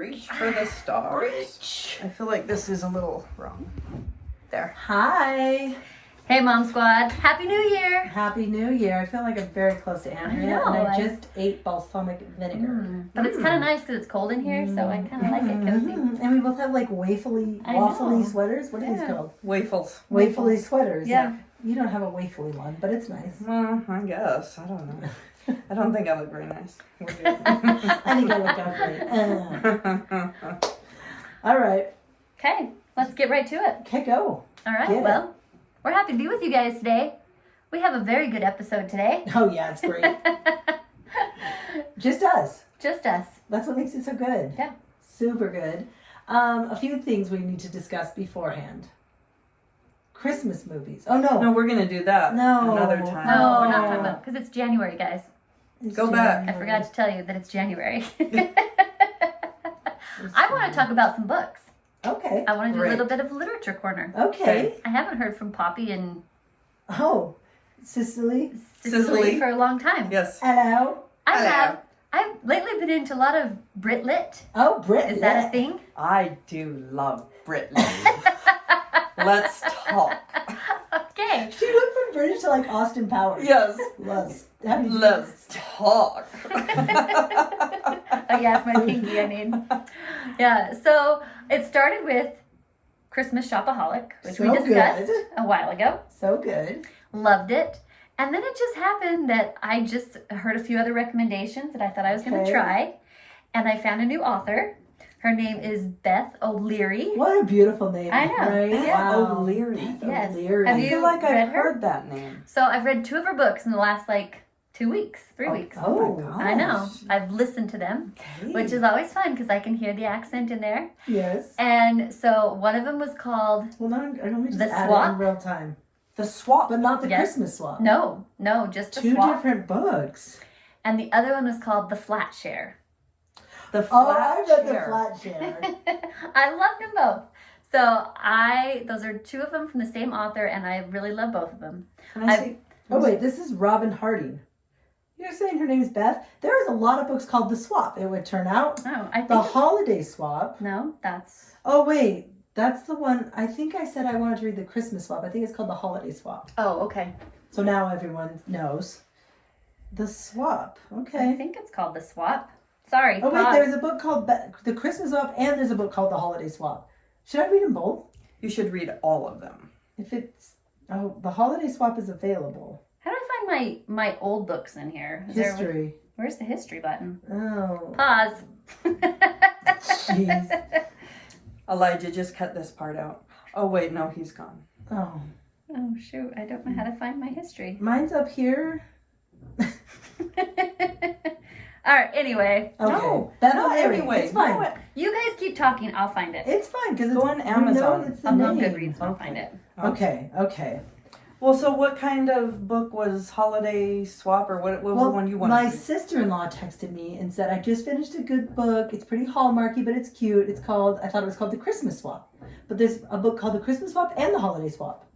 Reach for the stars. Reach. I feel like this is a little wrong. There. Hi. Hey, Mom Squad. Happy New Year. Happy New Year. I feel like I'm very close to Andrea. I know, And I just ate balsamic vinegar. But it's kind of nice because it's cold in here, so I kind of like it cozy. And we both have like waffly know. sweaters. What are these Yeah. called? Waffles. Waffly sweaters. Yeah. You don't have a waffly one, but it's nice. Well, I guess. I don't know. I don't think I look very nice. I think I look out great. All right. Okay, let's get right to it. Okay, go. All right, Get it. well, we're happy to be with you guys today. We have a very good episode today. Oh, yeah, it's great. Just us. Just us. That's what makes it so good. Yeah. Super good. A few things we need to discuss beforehand. Christmas movies. Oh, no. No, we're going to do that No. another time. No, we're not talking about because it's January, guys. It's Go back. I forgot to tell you that it's January. I want to talk about some books. Okay. I want to do Great. a little bit of literature corner. Okay. I haven't heard from Poppy and Oh, Cicely. Cicely. for a long time. Yes. Hello. I Hello. have. I've lately been into a lot of Brit Lit. Oh, Britt. Is that a thing? I do love Brittany. Let's talk. Okay. She went from British to like Austin Powers. Yes. Let's talk. Oh yeah, it's my pinky I need. Yeah, so it started with Christmas Shopaholic, which we So discussed good. a while ago. So good. Loved it. And then it just happened that I just heard a few other recommendations that I thought I was going Okay. to try. And I found a new author. Her name is Beth O'Leary. What a beautiful name. I know. Right? Beth Wow. O'Leary. Yes. O'Leary. Have I you feel like read I've her? heard that name. So I've read 2 of her books in the last 2 weeks, 3 weeks. Oh, my gosh. I know. I've listened to them, Okay. which is always fun because I can hear the accent in there. Yes. And so one of them was called Well, now I don't just The add it Swap? in real time. The swap. But not the Yes. Christmas swap. No, just the 2 Swap. different books. And the other one was called The Flat Share. The Oh, flat I read the chair. flat share. I loved them both. So those are 2 of them from the same author, and I really love both of them. Can I see? Oh, wait, this is Robin Harding. You're saying her name is Beth? There is a lot of books called The Swap, it would turn out. Oh, I The think Holiday Swap. no, that's Oh, wait. That's the one. I think I said I wanted to read the Christmas Swap. I think it's called The Holiday Swap. okay. So now everyone knows. The Swap. I Okay. think it's called The Swap. Sorry. Oh, wait, pause. there's a book called The Christmas Swap and there's a book called The Holiday Swap. Should I read them both? You should read all of them. If it's... Oh, The Holiday Swap is available. How do I find my old books in here? History. Where's the history button? Oh. Pause. Jeez. Elijah, just cut this part out. Oh, wait, no, he's gone. Oh. Oh shoot, I don't know how to find my history. Mine's up here. All right, anyway, Okay. No, Beth not O'Leary. anyway. It's fine. No, you guys keep talking, I'll find it. It's fine because it's Go on Amazon. It's the I'll go on name. Goodreads and I'll find it. Okay. Well, so what kind of book was Holiday Swap, or what was the one you wanted my to read? sister-in-law texted me and said, I just finished a good book. It's pretty Hallmarky, but it's cute. I thought it was called The Christmas Swap. But there's a book called The Christmas Swap and The Holiday Swap.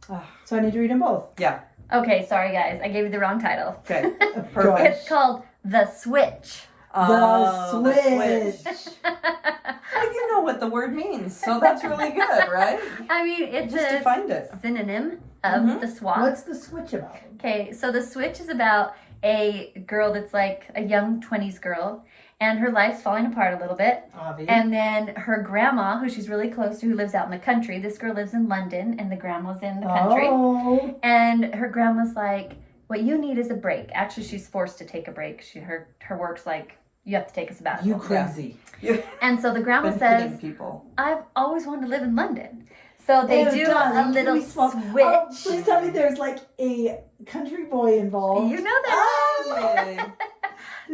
Ah. So I need to read them both. Yeah, Okay, sorry guys, I gave you the wrong title. okay, Gosh. perfect. It's called The Switch. Oh, The the Switch. Switch. Well, you know what the word means, so that's really good, right? I mean, it's Just a defined it. synonym of Mhm. the swap. What's the switch about? Okay, so the switch is about a girl that's like a young 20s girl, and her life's falling apart a little bit. Avi. And then her grandma, who she's really close to, who lives out in the country. This girl lives in London, and the grandma's in the country. Oh. And her grandma's like, "What you need is a break." Actually, she's forced to take a break. Her work's like, "You have to take a sabbatical." You crazy. You've And so the grandma been says, hitting people. "I've always wanted to live in London." So they Ew, do darling, a can little we swap? switch. Oh, please tell me there's like a country boy involved. You know that. Yay.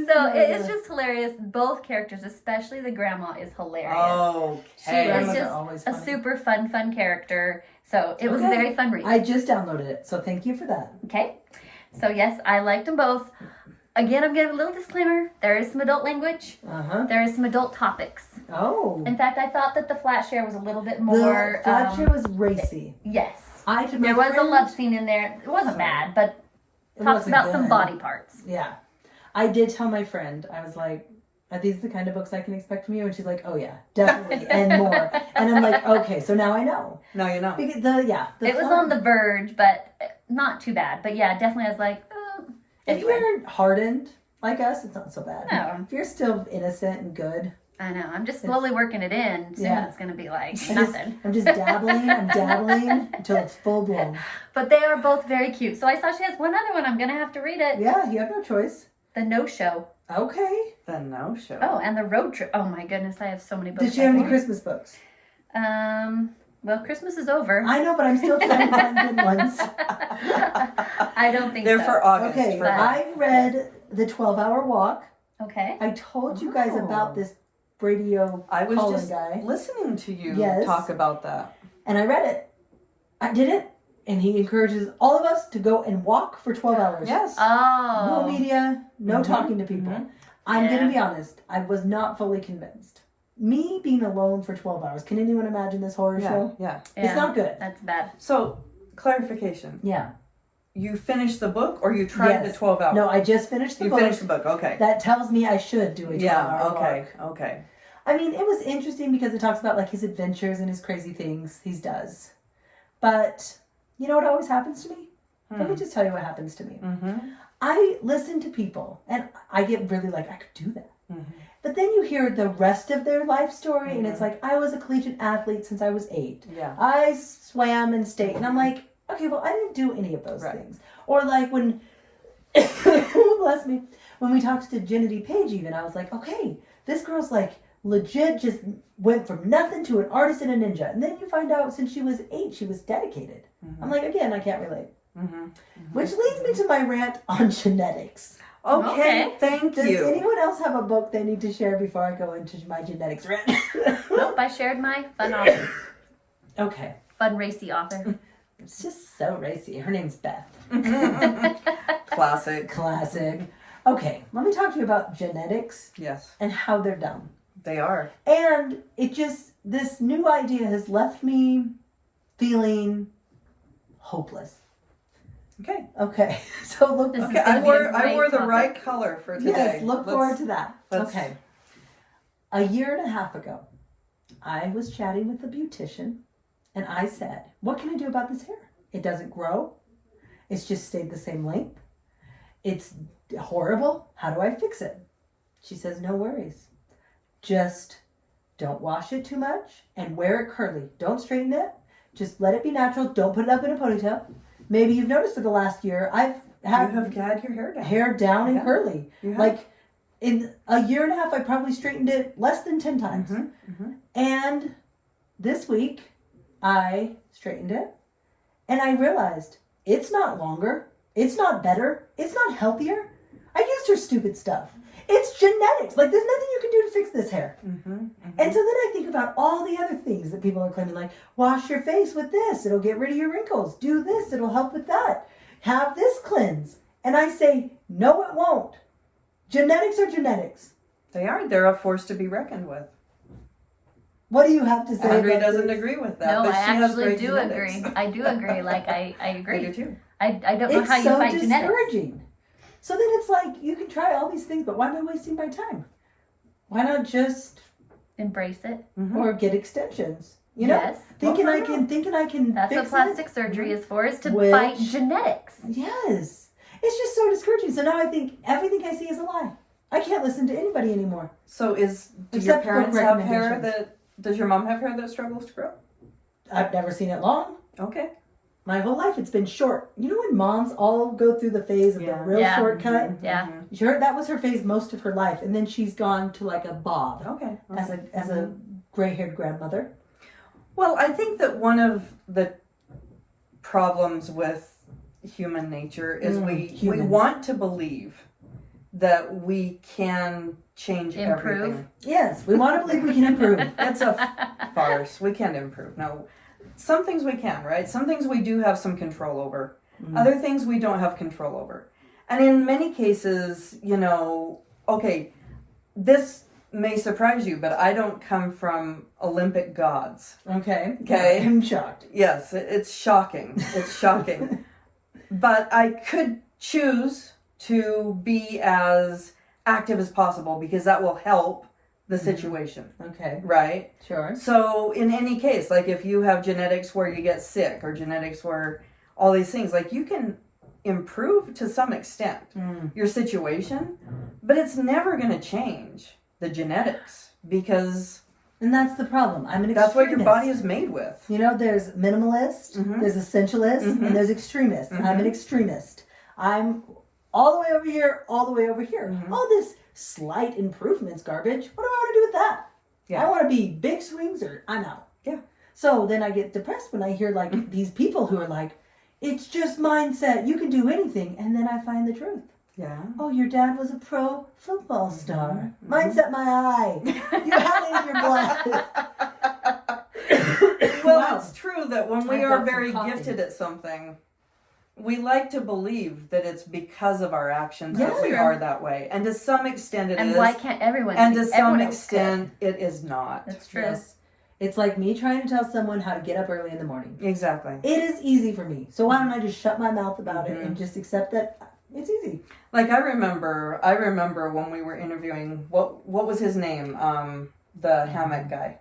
So it is just hilarious. Both characters, especially the grandma, is hilarious. She Okay. is Grandmas are just always a funny. super fun character. So it was a Okay. very fun read. I just downloaded it, so thank you for that. Okay. So yes, I liked them both. Again, I'm giving a little disclaimer. There is some adult language. Uh-huh. There is some adult topics. Oh. In fact, I thought that the flat share was a little bit more. The Fletcher was racy. Yes. My There was a friend- love scene in there. It wasn't bad, but It talks wasn't about some good. body parts. Yeah. I did tell my friend, I was like, are these the kind of books I can expect from you? And she's like, oh yeah, definitely, and more. And I'm like, okay, so now I know. Now you know. Because It was on the verge, but not too bad. But yeah, definitely I was like, oh. If Anyway. you're hardened like us, it's not so bad. No. If you're still innocent and good, I know. I'm just slowly working it in. Soon Yeah. it's going to be like I'm nothing. just dabbling. I'm dabbling until it's full blown. But they are both very cute. So I saw she has one other one. I'm going to have to read it. Yeah, you have no choice. The No Show. Okay. The No Show. Oh, and the Road Trip. Oh my goodness, I have so many books. Did she have I any want. Christmas books? Well, Christmas is over. I know, but I'm still trying to find good ones. I don't think They're so. for August. Okay, for I read The 12-Hour Walk. Okay. I told you guys Oh. about this radio I was Colin just guy. listening to you Yes. talk about that. And I read it. I did it. And he encourages all of us to go and walk for 12 hours. Yes. Oh. No media, no Mhm, talking to people. mhm. I'm Yeah. going to be honest. I was not fully convinced. Me being alone for 12 hours. Can anyone imagine this horror Yeah. show? Yeah. Yeah, It's not good. That's bad. So, clarification. Yeah. You finished the book or you tried Yes. the 12 hours? No, I just finished the You book. finished the book. Okay. That tells me I should do a 12-hour Yeah. Okay. walk. Okay. I mean, it was interesting because it talks about like his adventures and his crazy things he does. But you know what always happens to me? Let me just tell you what happens to me. Mm-hmm. I listen to people and I get really like, I could do that. Mhm. But then you hear the rest of their life story and it's Mhm. like, I was a collegiate athlete since I was 8. Yeah. I swam in state. And I'm like, okay, well, I didn't do any of those Right. things. Or like when, bless me, when we talked to Jenny Page even, I was like, okay, this girl's like legit just went from nothing to an artist and a ninja. And then you find out since she was 8, she was dedicated. Mhm. I'm like, again, I can't relate. Mm-hmm. Which leads me to my rant on genetics. Okay. Okay. Thank Does you. anyone else have a book they need to share before I go into my genetics rant? Nope, I shared my fun author. Okay. Fun racy author. It's just so racy. Her name's Beth. Classic. Classic. Okay, let me talk to you about genetics Yes, and how they're done. they are. And it just, this new idea has left me feeling hopeless. Okay. Okay, so look. This is Okay. gonna I be a wore great the topic. right color for today. Yes, look forward Let's- to that. let's- Okay. A year and a half ago, I was chatting with a beautician and I said, what can I do about this hair? It doesn't grow. It's just stayed the same length. It's horrible. How do I fix it? She says, no worries. Just don't wash it too much and wear it curly. Don't straighten it. Just let it be natural. Don't put it up in a ponytail. Maybe you've noticed for the last year, I've You had have had your hair down. hair down and Yeah. curly. You have. Like in a year and a half, I probably straightened it less than 10 times. Mhm, mhm. And this week, I straightened it and I realized it's not longer. It's not better. It's not healthier. I used her stupid stuff. It's genetics. Like, there's nothing you can do to fix this hair. Mhm, mhm. And so then I think about all the other things that people are claiming, like, wash your face with this. It'll get rid of your wrinkles. Do this. It'll help with that. Have this cleanse. And I say, no, it won't. Genetics are genetics. They are. They're a force to be reckoned with. What do you have to say Andrea about doesn't this? agree with that. No, but I she has actually great do genetics. agree. I do agree. Like, I I agree. do too. I don't know It's how you so fight genetics. discouraging. So then it's like, you can try all these things, but why am I wasting my time? Why not just, Embrace it. Mhm. or get extensions? You know? Yes. Thinking Well, I can That's fix what plastic it. surgery is for, is to Which- fight genetics. Yes. It's just so discouraging. So now I think everything I see is a lie. I can't listen to anybody anymore. So do your Except book parents have hair recommendations. does your mom have hair that struggles to grow? I've never seen it long. Okay. My whole life it's been short. You know when moms all go through the phase of Yeah. the real Yeah. shortcut? Yeah. Mhm. Sure, that was her phase most of her life. And then she's gone to like a bob Okay. as a gray-haired grandmother. Well, I think that one of the problems with human nature is we humans. want to believe that we can change Improve. everything. Yes, we want to believe we can improve. It's a farce. We can't improve. No. Some things we can, right? Some things we do have some control over. Other things we don't have control over. And in many cases, okay, this may surprise you, but I don't come from Olympic gods. Okay. Okay. I'm shocked. Yes, it's shocking. It's shocking. But I could choose to be as active as possible because that will help the situation, Okay. right? Sure. So in any case, like if you have genetics where you get sick or genetics where all these things, like you can improve to some extent your situation, but it's never going to change the genetics because And that's the problem. I'm an extremist. that's what your body is made with. You know, there's minimalist, there's essentialist, and there's extremist. I'm an extremist. I'm all the way over here, all the way over here. All this slight improvements garbage. What do I want to do with that? Yeah. I want to be big swings or I'm out. Yeah. So then I get depressed when I hear like these people who are like, it's just mindset. You can do anything. And then I find the truth. Yeah. Oh, your dad was a pro football star. Mindset my eye. You had it in your blood. Well, Wow. it's true that when we I've are got some very coffee. gifted at something, we like to believe that it's because of our actions that we Yeah. are that way. And to some extent it is. And why can't everyone? And be- to some everyone else extent it is not. could? That's true. Yes. It's like me trying to tell someone how to get up early in the morning. Exactly. It is easy for me. So why don't I just shut my mouth about it Mhm. and just accept that it's easy? Like I remember when we were interviewing what was his name? The hammock guy.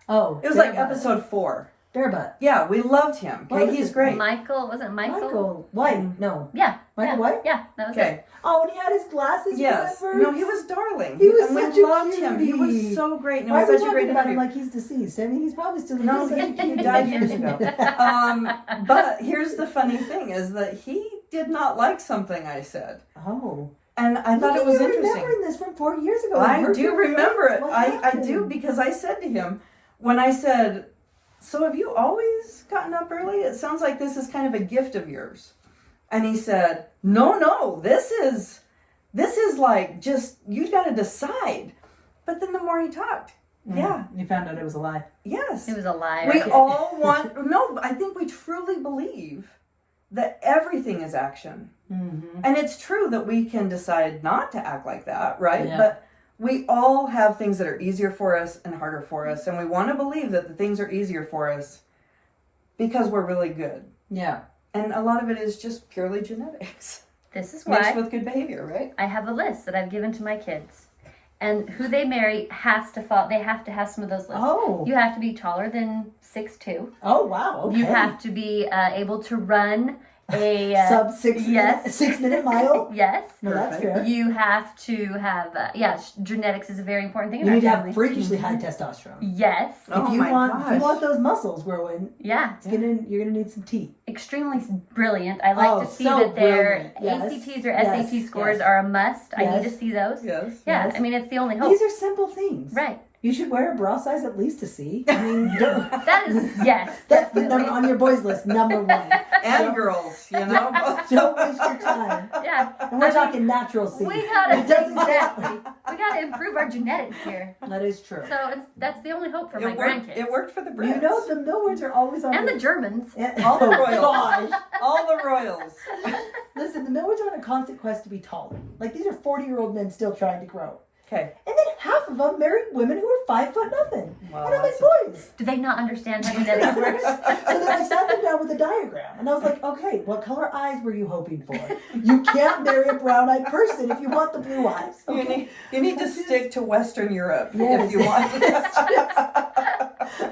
Oh, It was like episode 4. Barebutt. Yeah, we loved him. What Okay, was he's his great. Michael, was it Michael? Michael White. No. Yeah. Michael yeah, White? Yeah, that was it. Okay. Oh, and he had his glasses. Yes. remember? No, he was darling. He was and such we a loved him. He was cutie. so great. And it Why are we was such a great talking about him interview. like he's deceased? I mean, he's probably still No, he's such a he cute died kid. years ago. But here's the funny thing is that he did not like something I said. Oh. And I thought Look it was at you interesting. remembering this from 4 years ago. I Hurt do your remember feelings? it. What I do happened? because I said to him when I said, "So have you always gotten up early? It sounds like this is kind of a gift of yours." And he said, "No, this is like just you got to decide." But then the more he talked, yeah, You found out it was a lie. yes. He was a liar. We all want, no, I think we truly believe that everything is action. Mm-hmm. And it's true that we can decide not to act like that, right? Yeah. But we all have things that are easier for us and harder for us. And we want to believe that the things are easier for us because we're really good. Yeah. And a lot of it is just purely genetics. This is Mixed why with good behavior, right? I have a list that I've given to my kids. And who they marry has to follow, they have to have some of those lists. Oh. You have to be taller than 6'2". Oh, wow. Okay. You have to be able to run a Sub 6 yes. 6 minute mile. yes. No, that's Perfect. fair. You have to have genetics is a very important thing. In You our need to have family. freakishly high testosterone. Yes. Oh if you my want, gosh. if you want those muscles growing, Yeah. you're gonna need some tea. Extremely brilliant. I like Oh, to see so that their brilliant. Yes. ACTs or Yes. SAT scores Yes. are a must. I Yes. need to see those. Yes. Yeah, Yes. I mean it's the only hope. These are simple things. Right. You should wear a bra size at least to see. I mean, don't, That is yes. that's the definitely. number on your boys list. Number 1. And girls, you know? Don't waste your time. Yeah. And we're talking natural seed. We gotta It doesn't exactly. count. We gotta improve our genetics here. That is true. So that's the only hope for my It worked, grandkids. it worked for the Brits. You know the Millwards are always on And the Germans. All the Oh, royals. gosh. All the royals. Listen, the Millwards are on a constant quest to be taller. Like these are 40-year-old men still trying to grow. Okay. And then half of them married women who are 5 foot nothing. Wow, And I'm like, that's- boys. Do they not understand how genetics works? So then I sat them down with a diagram. And I was like, okay, what color eyes were you hoping for? You can't marry a brown-eyed person if you want the blue eyes. Okay? You need to stick to Western Europe Yes. if you want.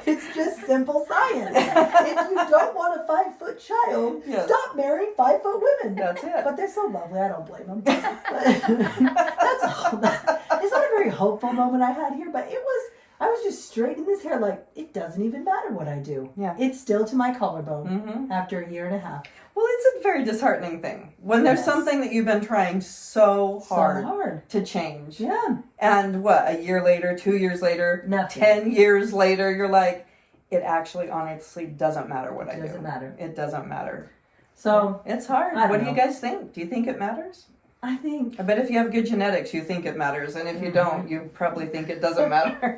It's just simple science. If you don't want a 5 foot child, Yes. stop marrying 5 foot women. That's it. But they're so lovely, I don't blame them. That's all. It's not a very hopeful moment I had here, but I was just straightening this hair like, it doesn't even matter what I do. Yeah. It's still to my collarbone Mhm. after a year and a half. Well, it's a very disheartening thing when there's Yes. something that you've been trying so hard, So hard. to change. Yeah. And what, a year later, 2 years later, Nothing. 10 years later, you're like, it actually honestly doesn't matter what I do. It doesn't matter. It doesn't matter. So It's hard. I don't What do you know. guys think? Do you think it matters? I think I bet if you have good genetics, you think it matters. And if you don't, you probably think it doesn't matter.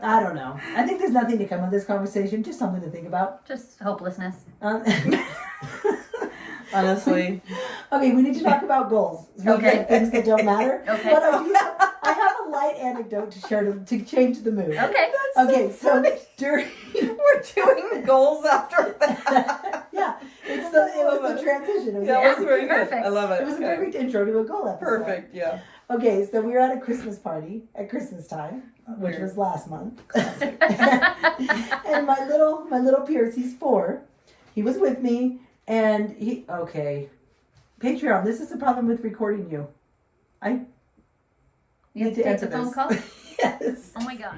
I don't know. I think there's nothing to come of this conversation, just something to think about. Just hopelessness. Honestly. Okay, we need to talk about goals. Okay. Things that don't matter. Okay. But I have a light anecdote to share to change the mood. Okay. Okay, so during We're doing goals after that. yeah, it was the transition. It was, Yeah, a, it was very good. Perfect. I love it. it was a Okay. perfect intro to a goal episode. Perfect, yeah. Okay, so we were at a Christmas party at Christmas time, which Weird. was last month. And my little Pierce, he's 4. He was with me, and Patreon, this is the problem with recording you. You have Need to to take answer the phone this. call? Yes. Oh my god.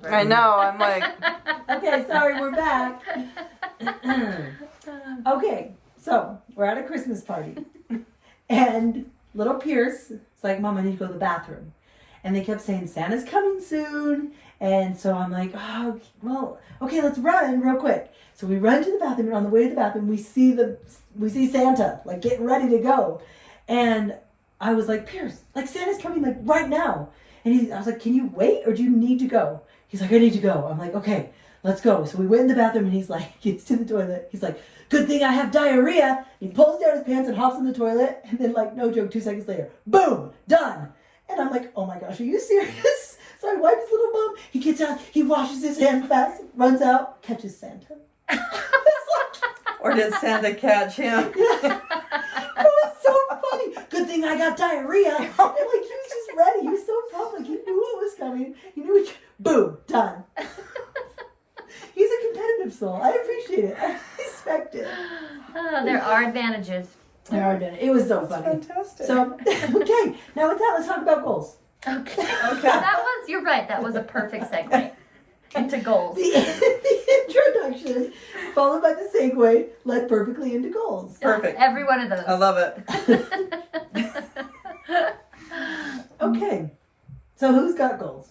I know. I'm like, Okay, sorry, we're back. Okay, so we're at a Christmas party, and little Pierce is like, Mom, I need to go to the bathroom. And they kept saying, Santa's coming soon. And so I'm like, oh, well, okay, let's run real quick. So we run to the bathroom, and on the way to the bathroom, we see Santa, like, getting ready to go. And I was like, Pierce, like, Santa's coming, like, right now. And I was like, can you wait, or do you need to go? He's like, I need to go. I'm like, okay, let's go. So we went in the bathroom, and he's like, gets to the toilet. He's like, good thing I have diarrhea. He pulls down his pants and hops in the toilet. And then, like, no joke, 2 seconds later, boom, done. And I'm like, oh my gosh, are you serious? So I wipe his little bum. He gets out, he washes his hands fast, runs out, catches Santa. or did Santa catch him? It was so funny. Good thing I got diarrhea. And like, he was just ready. He was so pumped. Like, he knew what was coming. He knew boom, done. He's a competitive soul. I appreciate it. I respect it. Oh, there are advantages. It was so funny. Fantastic. So, okay. Now with that, let's talk about goals. Okay. You're right. That was a perfect segue into goals. The introduction, followed by the segue, led perfectly into goals. Perfect. Every one of those. I love it. Okay. So who's got goals?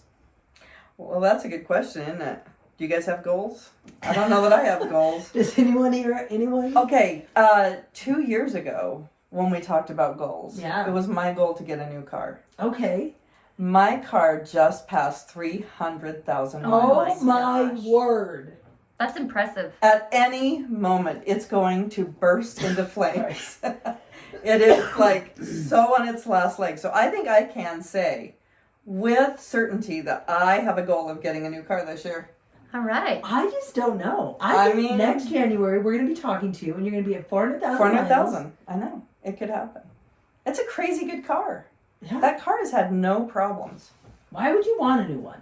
Well, that's a good question, isn't it? Do you guys have goals? I don't know that I have goals. Does anyone here? Anyone? Okay, 2 years ago, when we talked about goals, Yeah. it was my goal to get a new car. Okay. My car just passed 300,000 miles. Oh my gosh. word. That's impressive. At any moment, it's going to burst into flames. It is like so on its last leg. So I think I can say with certainty that I have a goal of getting a new car this year. All right. I just don't know. I I think mean- next January we're going to be talking to you, and you're going to be at 400,000. 400,000. I know. It could happen. It's a crazy good car. Yeah. That car has had no problems. Why would you want a new one?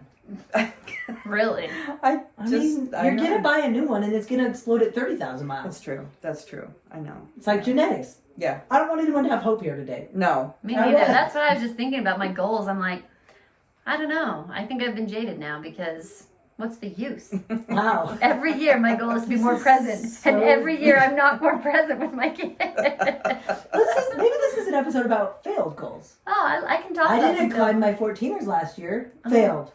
Really? I I just, mean, I you're know. going to buy a new one, and it's going to explode at 30,000 miles. That's true. That's true. I know. It's like genetics. Yeah. I don't want anyone to have hope here today. No. Me I neither. will. That's what I was just thinking about my goals. I'm like, I don't know. I think I've been jaded now because what's the use? Wow. Every year my goal is to be more present. So- And every year I'm not more present with my kids. Maybe this is an episode about failed goals. Oh, I can talk I about didn't some climb goals. my 14ers last year. Uh-huh. Failed.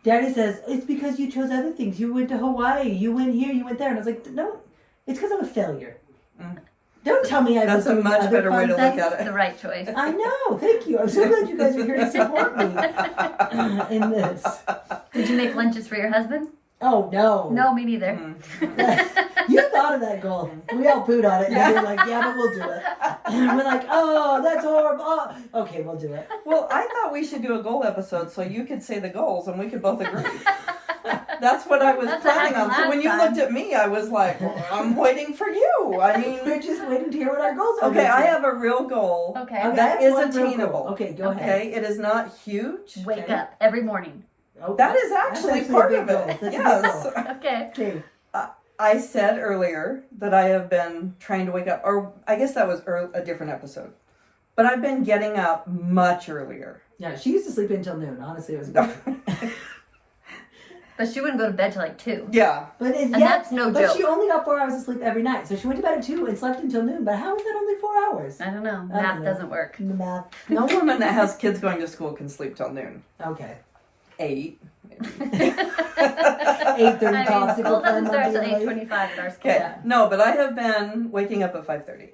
Daddy says, it's because you chose other things. You went to Hawaii. You went here. You went there. And I was like, no, it's because I'm a failure. Mm. Don't tell me I That's was a doing much other better way fun to things. look at That's it. the right choice. I know. Thank you. I'm so glad you guys are here to support me in this. Did you make lunches for your husband? Oh, no. No, me neither. You thought of that goal. We all pooed on it. And we were like, yeah, but we'll do it. And we're like, oh, that's horrible. Oh. Okay, we'll do it. Well, I thought we should do a goal episode so you could say the goals and we could both agree. That's what I was That's what planning on. happened So when you last looked at me, I was like, well, I'm waiting for you. I mean, We're just waiting to hear what our goals are. okay, this I year. have a real goal. Okay. Okay, I That have is one real attainable. goal. Okay, go ahead. Okay, it is not huge. Wake Okay. up every morning. Oh, That is that's actually a part big of goal. it. That's a big Yes. goal. Okay. Okay. I said earlier that I have been trying to wake up, or I guess that was a different episode. But I've been getting up much earlier. Yeah, she used to sleep until noon. Honestly, it was good. But she wouldn't go to bed till like 2. Yeah. But And that's no But joke. she only got 4 hours of sleep every night. So she went to bed at 2 and slept until noon. But how is that only 4 hours? I don't know. I don't Math know. doesn't work. The math. No woman that has kids going to school can sleep till noon. Okay. 8. 8:30 I mean, popsicle school doesn't plan start till Monday. 8:25 at our school. Okay. Yeah. No, but I have been waking up at 5:30.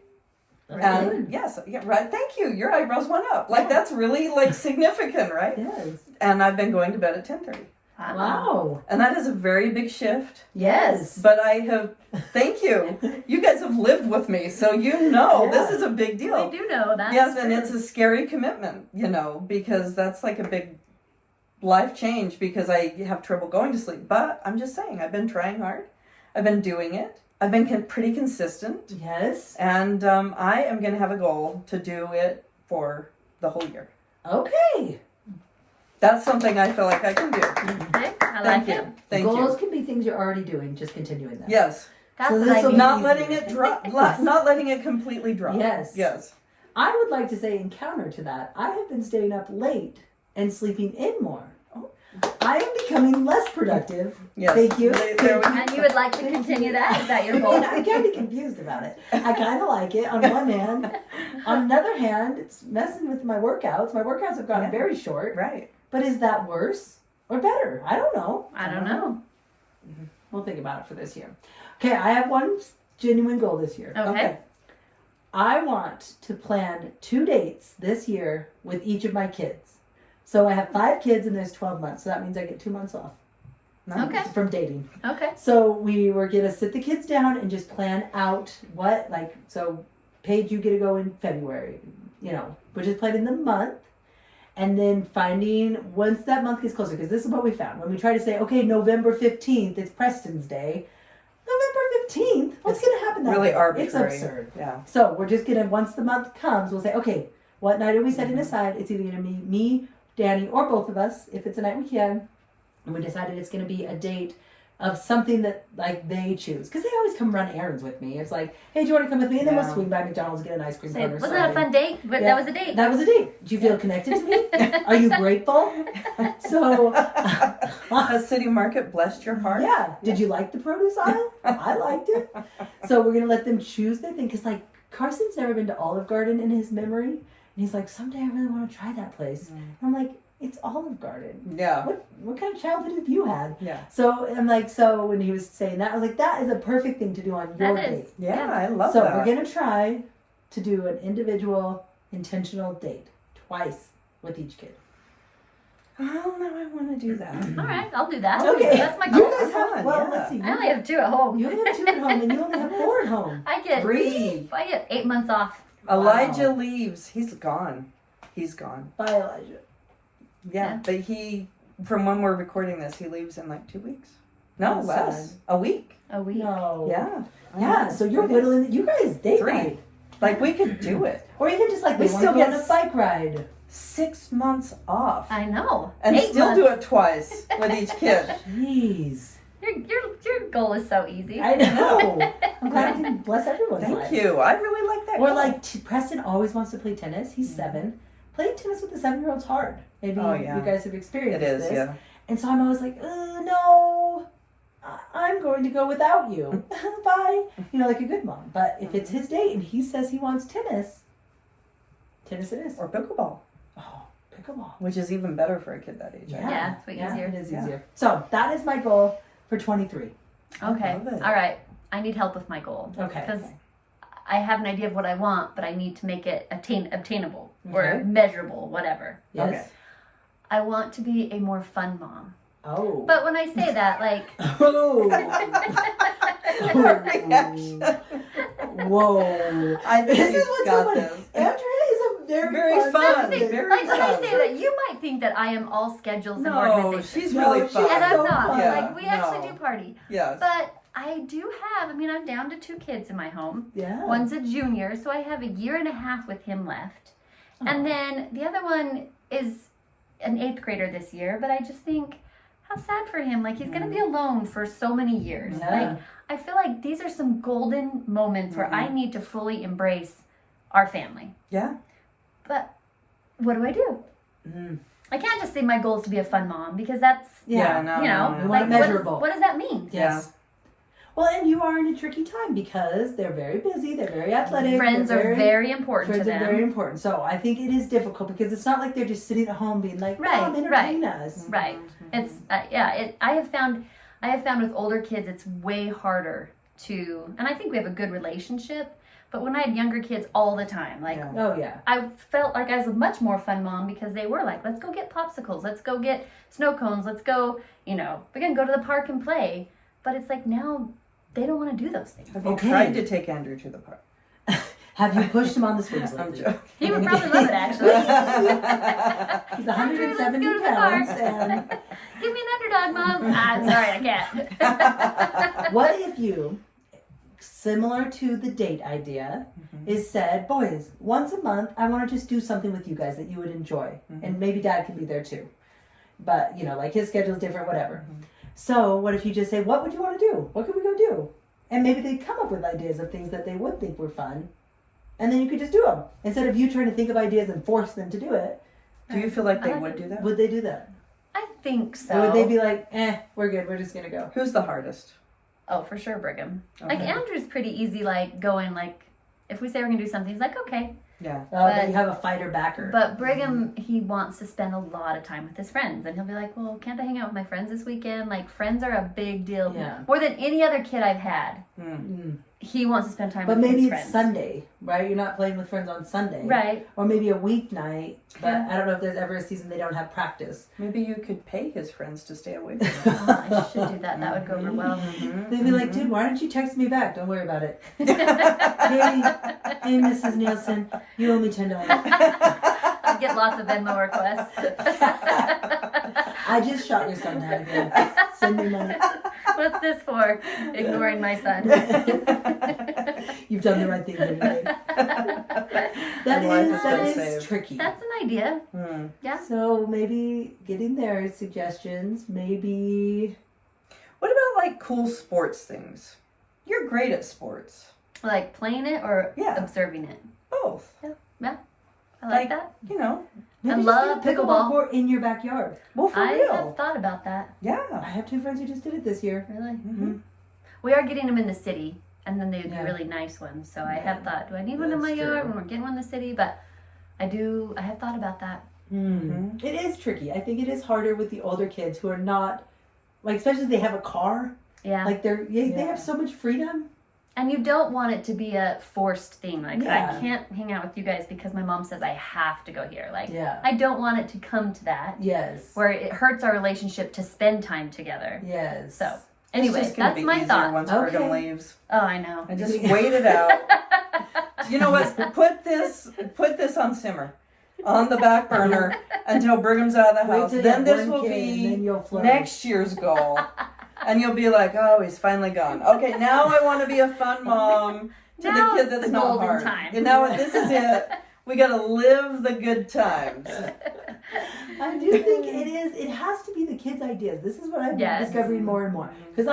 That's And good. yes, yeah, right. Thank you. Your eyebrows went up. Like that's really like significant, right? Yes. And I've been going to bed at 10:30. Wow. And that is a very big shift. Yes. But I have, thank you. You guys have lived with me, so you know Yeah. this is a big deal. We do know that. Yes, and it's a scary commitment, you know, because that's like a big life change because I have trouble going to sleep. But I'm just saying, I've been trying hard. I've been doing it. I've been pretty consistent. Yes. And I am going to have a goal to do it for the whole year. Okay. That's something I feel like I can do. Okay, I like Thank it. you. Thank Goals you. can be things you're already doing, just continuing them. Yes. That's So what this I will need. Not easier. letting it drop. Not letting it completely drop. Yes. Yes. I would like to say, in counter to that, I have been staying up late and sleeping in more. I am becoming less productive. Yes. Thank you. There we go. And you would like to Thank continue you. that? Is that your I goal? mean, I'm kind of confused about it. I kind of like it on one hand. On another hand, it's messing with my workouts. My workouts have gotten Yeah. very short. Right. But is that worse or better? I don't know. I don't know. We'll think about it for this year. Okay, I have one genuine goal this year. Okay. I want to plan 2 dates this year with each of my kids. So I have 5 kids and there's 12 months. So that means I get 2 months off Nice. Okay. from dating. Okay. So we were going to sit the kids down and just plan out what, like, so Paige, you get to go in February, you know, we're just planning the month. And then finding, once that month gets closer, because this is what we found. When we try to say, okay, November 15th, it's Preston's Day. November 15th? What's going to happen that Really day? arbitrary. It's absurd. Yeah. So we're just going to, once the month comes, we'll say, okay, what night are we setting aside? It's either going to be me, Danny, or both of us, if it's a night we can. And we decided it's going to be a date of something that, like, they choose. Because they always come run errands with me. It's like, hey, do you want to come with me? And then we'll Yeah. swing by McDonald's, get an ice cream Say, cone or wasn't that a something. fun date? But Yeah. that was a date. That was a date. Do you feel connected to me? Are you grateful? So, Has City Market blessed your heart? yeah. Did you like the produce aisle? I liked it. So we're going to let them choose their thing. Because, like, Carson's never been to Olive Garden in his memory. And he's like, someday I really want to try that place. And I'm like, it's Olive Garden. Yeah. What kind of childhood have you had? Yeah. So I'm like, so when he was saying that, I was like, that is a perfect thing to do on your That date. is. Yeah, I love So that. we're going to try to do an individual, intentional date twice with each kid. Oh, no, I want to do that. All right, I'll do that. Okay. That's my You goal. guys have, Fun, well, yeah. let's see. I only have 2 at home. You only have 2 at home and you only have 4 at home. I get Breathe. 8 months off. Elijah leaves. He's gone. He's gone. Bye, Elijah. Yeah, but he, from when we're recording this, he leaves in like 2 weeks. No, That's less. sad. A week. A week. No. Yeah. Yeah, so you're It is. whittling, you guys date 3. night. Like, we could do it. Or even just like, We we want to still go get on a bike ride. 6 months off. I know. And 8 still months. do it twice with each kid. Jeez. Your goal is so easy. I know. I'm glad I can bless everyone's Thank life. you. I really like that. Or goal. like Preston always wants to play tennis. He's 7. Playing tennis with a 7-year-old's hard. Maybe Oh, yeah. you guys have experienced It is, this. yeah. And so I'm always like, no, I'm going to go without you. Bye. You know, like a good mom. But if it's his date and he says he wants tennis, tennis it is. Or pickleball, Oh, pickleball. which is even better for a kid that age. I think. Yeah, it's way easier. It is Yeah. easier. So that is my goal for 23. Okay. love it. All right. I need help with my goal. Okay. Because I have an idea of what I want, but I need to make it obtainable or Okay. meaperable, whatever. Yes. Okay. I want to be a more fun mom. Oh. But when I say that, like, Oh. Her reaction. Whoa. I think This is you've what's got so funny. this. Andrea is a very, Very fun. fun. that's the thing. Very Like when I fun. say that, you might think that I am all schedules and No, organization. she's No, really she's fun. And I'm so not. fun. Like we Yeah, actually no. do party. Yes. But I do have, I mean, I'm down to 2 kids in my home. Yeah. One's a junior, so I have a year and a half with him left. And then the other one is an 8th grader this year, but I just think, how sad for him. Like, he's going to be alone for so many years. Yeah. Like, I feel like these are some golden moments where I need to fully embrace our family. Yeah. But what do I do? Mm. I can't just say my goal is to be a fun mom because that's, Yeah, no, you know, no, no. You want like, it what does- measurable. what does that mean? Yes. Well, and you are in a tricky time because they're very busy, they're very athletic. Friends they're are very important friends to are them. very important. So I think it is difficult because it's not like they're just sitting at home being like, Right, "Mom, entertain us." Right. It's I have found with older kids it's way harder to, and I think we have a good relationship, but when I had younger kids all the time, like Yeah. Oh yeah. I felt like I was a much more fun mom because they were like, let's go get popsicles, let's go get snow cones, let's go, you know, we can go to the park and play. But it's like now they don't want to do those things. Have you Okay. tried to take Andrew to the park? Have you pushed him on the swings I'm lately? joking. He would probably love it actually. He's 170 Let's go to the pounds. park. And Give me an underdog, Mom. I'm sorry, I can't. what if you similar to the date idea, Mhm. is said, boys, once a month, I want to just do something with you guys that you would enjoy. And maybe dad can be there too. But, like his schedule's different, whatever. So what if you just say, what would you want to do? What could we go do? And maybe they come up with ideas of things that they would think were fun. And then you could just do them. Instead of you trying to think of ideas and force them to do it, Do you feel like they would do that? would they do that? I think so. Or would they be like, we're good, we're just going to go? Who's the hardest? Oh, for sure, Brigham. Like Okay. Andrew's pretty easy. Like going like, if we say we're gonna do something, he's like, okay. Yeah. But you have a fighter backer. But Brigham, he wants to spend a lot of time with his friends, and he'll be like, well, can't I hang out with my friends this weekend? Like friends are a big deal, Yeah. more than any other kid I've had. Mm. He wants to spend time But with maybe his it's friends. Sunday, right? You're not playing with friends on Sunday. Right. Or maybe a weeknight. But Yeah. I don't know if there's ever a season they don't have practice. Maybe you could pay his friends to stay away from him. Oh, I should do that. That would go over well. They'd be like, dude, why don't you text me back? Don't worry about it. Hey, Mrs. Nielsen, you owe me $10. I get lots of Venmo requests. I just shot your son down again. Send me money. What's this for? Ignoring my son. You've done the right thing, anyway. Your life has been That is saved. tricky. That's an idea. Hmm. Yeah. So maybe getting their suggestions, maybe. What about like cool sports things? You're great at sports. Like playing it or Yeah. observing it. Both. I like that. You know. Maybe just love get a pickleball. court in your backyard. Well, for I real. have thought about that. I Yeah. have 2 friends who just did it this year. Really. Mhm. We are getting them in the city, and then they would be Yeah. really nice ones. So I Yeah. have thought, do I need one in my That's yard true. when we're getting one in the city? But I have thought about that. Mm. It is tricky. I think it is harder with the older kids who are not, like, especially if they have a car. Yeah. Like they Yeah. have so much freedom. And you don't want it to be a forced thing. Like, Yeah. I can't hang out with you guys because my mom says I have to go here. Like, Yeah. I don't want it to come to that Yes. where it hurts our relationship to spend time together. Yes. So, It's anyway, just gonna that's be my easier thought. once Okay. Brigham leaves. Oh, I know. I just wait it out. You know what? Put this on simmer, on the back burner until Brigham's out of the Wait house. till you Then have this one will kid and then be you'll flourish. next year's goal. And you'll be like, oh, he's finally gone. Okay, now I want to be a fun mom to Now the kid it's that's the not golden hard. time. You know what? This is it. We got to live the good times. I do think it has to be the kids' ideas. This is what I've been Yes. discovering more and more. Because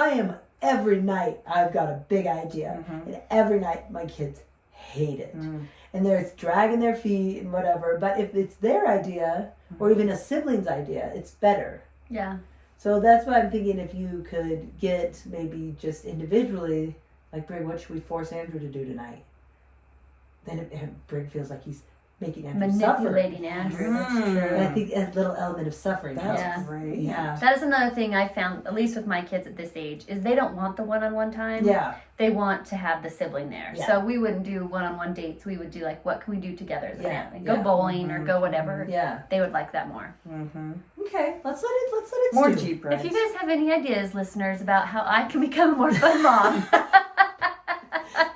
every night I've got a big idea. And every night my kids hate it. And they're dragging their feet and whatever. But if it's their idea, or even a sibling's idea, it's better. Yeah. So that's why I'm thinking if you could get maybe just individually, like, Brig, what should we force Andrew to do tonight? Then Brig feels like he's making Andrew suffer. Manipulating Andrew. That's Mm. true. And I think a little element of suffering. That's Yeah. great. Yeah. That is another thing I found, at least with my kids at this age, is they don't want the one-on-one time. Yeah. They want to have the sibling there. Yeah. So we wouldn't do one-on-one dates. We would do like, what can we do together as a Yeah. family? Go Yeah. bowling or go whatever. Yeah. They would like that more. Mm-hmm. Okay. Let's let it More stew. Jeep rides. If you guys have any ideas, listeners, about how I can become a more fun mom,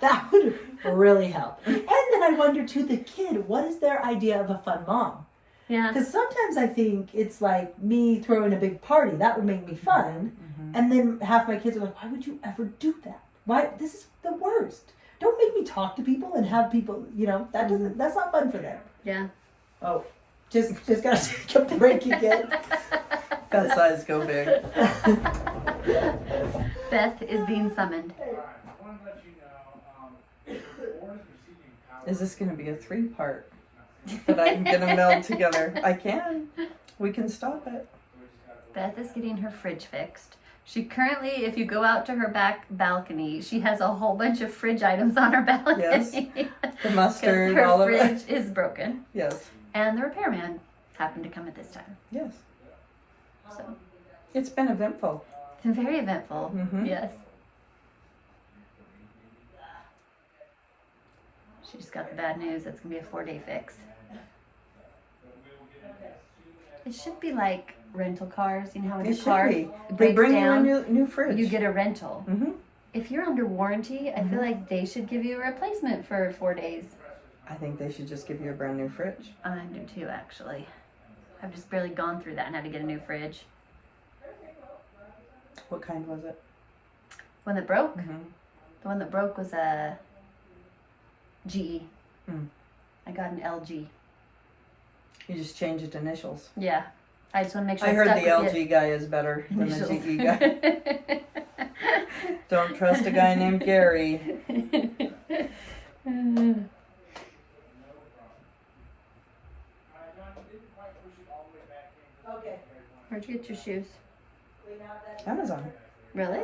That would really help. And then I wonder too, the kid, what is their idea of a fun mom? yeah, Because sometimes I think it's like me throwing a big party. That would make me fun. And then half my kids are like, why would you ever do that? Why? This is the worst. Don't make me talk to people and have people, that's not fun for them. yeah. Oh, just gotta take a break again. That size go big. Beth is being summoned. Is this going to be a 3-part that I'm going to meld together? I can. We can stop it. Beth is getting her fridge fixed. She currently, if you go out to her back balcony, she has a whole bunch of fridge items on her balcony. Yes. The Because mustard, her all of it. fridge is broken. Yes. And the repairman happened to come at this time. Yes. So It's been eventful. it's been very eventful. Mhm. Yes. She just got the bad news. It's going to be a 4-day fix. It should be like rental cars. You know how when It your should car be. They breaks bring down, you a new fridge. you get a rental. Mm-hmm. If you're under warranty, I feel like they should give you a replacement for 4 days. I think they should just give you a brand new fridge. I do too, actually. I've just barely gone through that and had to get a new fridge. What kind was it? When it broke, Mm-hmm. The one that broke was a GE. Hmm. I got an LG. You just changed initials. Yeah. I just want to make sure I heard stuck the with LG guy is better than the initials. GE guy. Don't trust a guy named Gary. Okay. Where'd you get your shoes? Amazon. Really?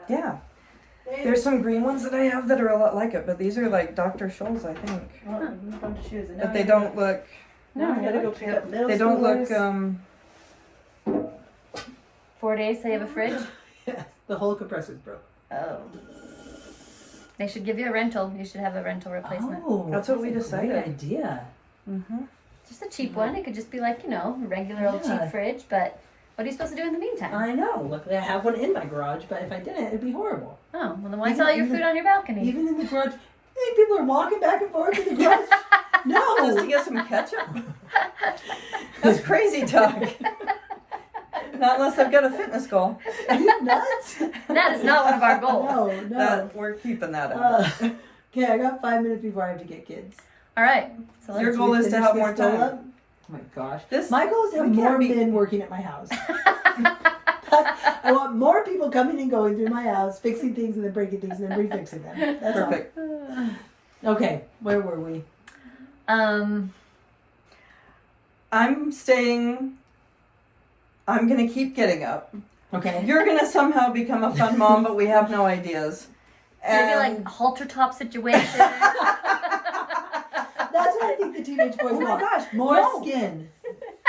Yeah. There's some green ones that I have that are a lot like it, but these are like Dr. Scholl's, I think. Well, a bunch of shoes. And now But they I don't look. Now I gotta go pick up middle They don't look. schoolers. 4 days so you have a fridge? Yes, the whole compressor's broke. Oh. They should give you a rental. You should have a rental replacement. Oh, That's what we a decided. Great idea. Mm-hmm. Just a cheap one. It could just be like, a regular old Yeah. cheap fridge, but what are you supposed to do in the meantime? I know. Luckily, I have one in my garage, but if I didn't, it'd be horrible. Oh, well then why Even- sell your even- food on your balcony? Even in the garage, hey, people are walking back and forth in the garage. Just to No. get some ketchup. That's crazy talk. Not unless I've got a fitness goal. Are you nuts? That is not one of our goals. No, no. That we're keeping that out. Okay, I got 5 minutes before I have to get kids. All right. So Your let's goal is to Finish have this more goal time. up. Oh my gosh. This My goal is to have we can't more be- men working at my house. I want more people coming and going through my house, fixing things and then breaking things and then refixing them. That's perfect. all. Okay, where were we? I'm staying. I'm gonna keep getting up. Okay. You're gonna somehow become a fun mom, but we have no ideas. Maybe And like halter top situation. That's what I think the teenage boys oh my want. gosh, More no. skin.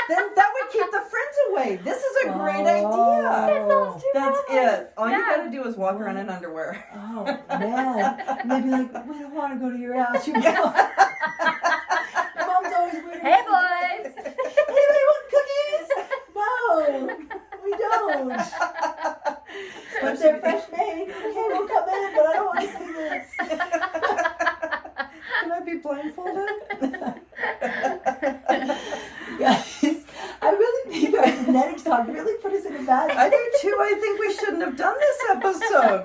Then that would keep the friends away. This is a great idea. Oh. That's it. All you Yeah. gotta do is walk around in underwear. Oh man. And they'd be like, we don't want to go to your house. Your mom's always wearing Hey boys. Anybody want cookies? No, we don't. But they're fresh made. Okay, we'll come in, but I don't want to see this. Can I be blindfolded? Guys, I really think our genetics talk really put us in a bad I do too. I think we shouldn't have done this episode.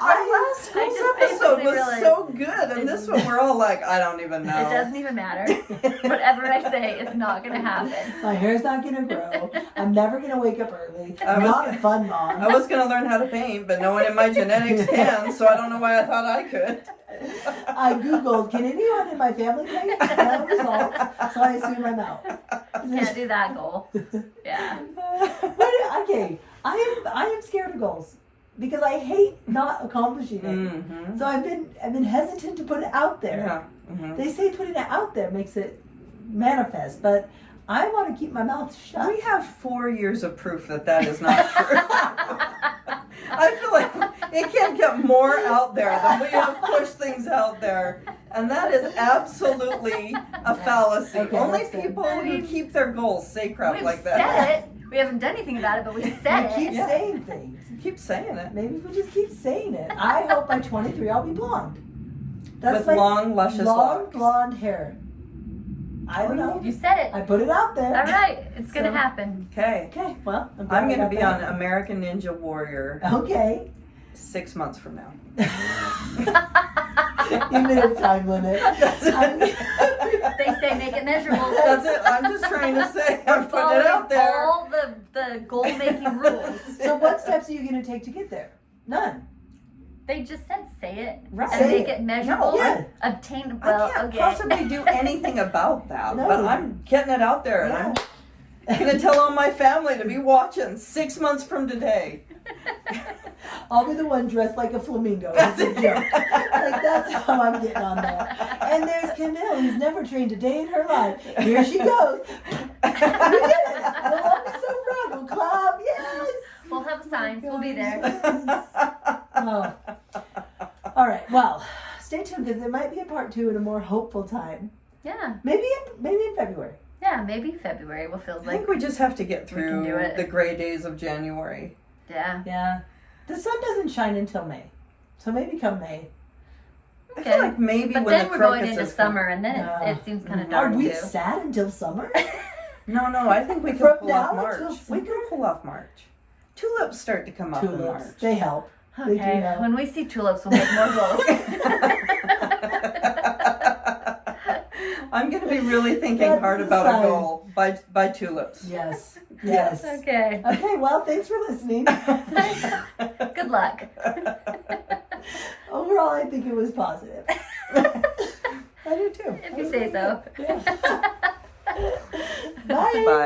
Our last I school's just episode basically was realized so good, and this one we're all like, I don't even know. It doesn't even matter. Whatever I say, it's not going to happen. My hair's not gonna grow. I'm never gonna wake up early. I I'm was not gonna- a fun mom. I was gonna learn how to paint, but no one in my genetics can, so I don't know why I thought I could. I googled, can anyone in my family paint? No result, so I assume I'm out. Can't do that goal. Yeah. Okay, I am scared of goals because I hate not accomplishing it. Mm-hmm. So I've been hesitant to put it out there. Yeah. Mm-hmm. They say putting it out there makes it manifest, but I want to keep my mouth shut. We have 4 years of proof that is not true. I feel like it can't get more out there than we have pushed things out there. And that is absolutely a fallacy. Okay, Only that's good. people who keep their goals say crap We've like that. said it. We haven't done anything about it, but we said I keep it. Yeah. saying things. Keep saying it. Maybe if we just keep saying it. I hope by 23 I'll be blonde. That's With my long, luscious long locks. blonde hair. I don't know. You said it. I put it out there. All right. It's going to So- happen. Okay. Okay, well, glad I'm I going to got be that. on American Ninja Warrior Okay. 6 months from now. You made a time limit. They say make it measurable. That's it. I'm just trying to say. I'm putting Following it out there. all the goal-making rules. So what steps are you going to take to get there? None. They just said say it Right. and Say make it. it measurable. No, yeah. Obtain. I Well, can't okay. possibly do anything about that, No. but I'm getting it out there, and Yeah. I'm gonna tell all my family to be watching 6 months from today. I'll be the one dressed like a flamingo. It's a joke. Like, that's how I'm getting on there. And there's Camille, who's never trained a day in her life. Here she goes. We did it. We'll all be so proud. We'll clap. Yes. We'll have signs. We'll be there. Oh. All right. Well, stay tuned because there might be a part 2 in a more hopeful time. Yeah. Maybe in February. Yeah. Maybe February will feel I like. think we just have to get We can through do it. the gray days of January. Yeah. Yeah. The sun doesn't shine until May. So maybe come May. I Okay. feel like maybe But when then the we're going crocuses into come- summer, and then Yeah. it seems kind of Are dark we too. sad until summer? No, I think we can From pull now off March. until We can pull off March. Tulips start to come up in Tulips. March. They help. They do Okay, know. when we see tulips, we'll make more goals. I'm going to be really thinking That's hard the about sign. a goal. Buy tulips. Yes. Yes. Okay. Okay, well, thanks for listening. Good luck. Overall, I think it was positive. I do too. If you say so. Yeah. Bye. Bye.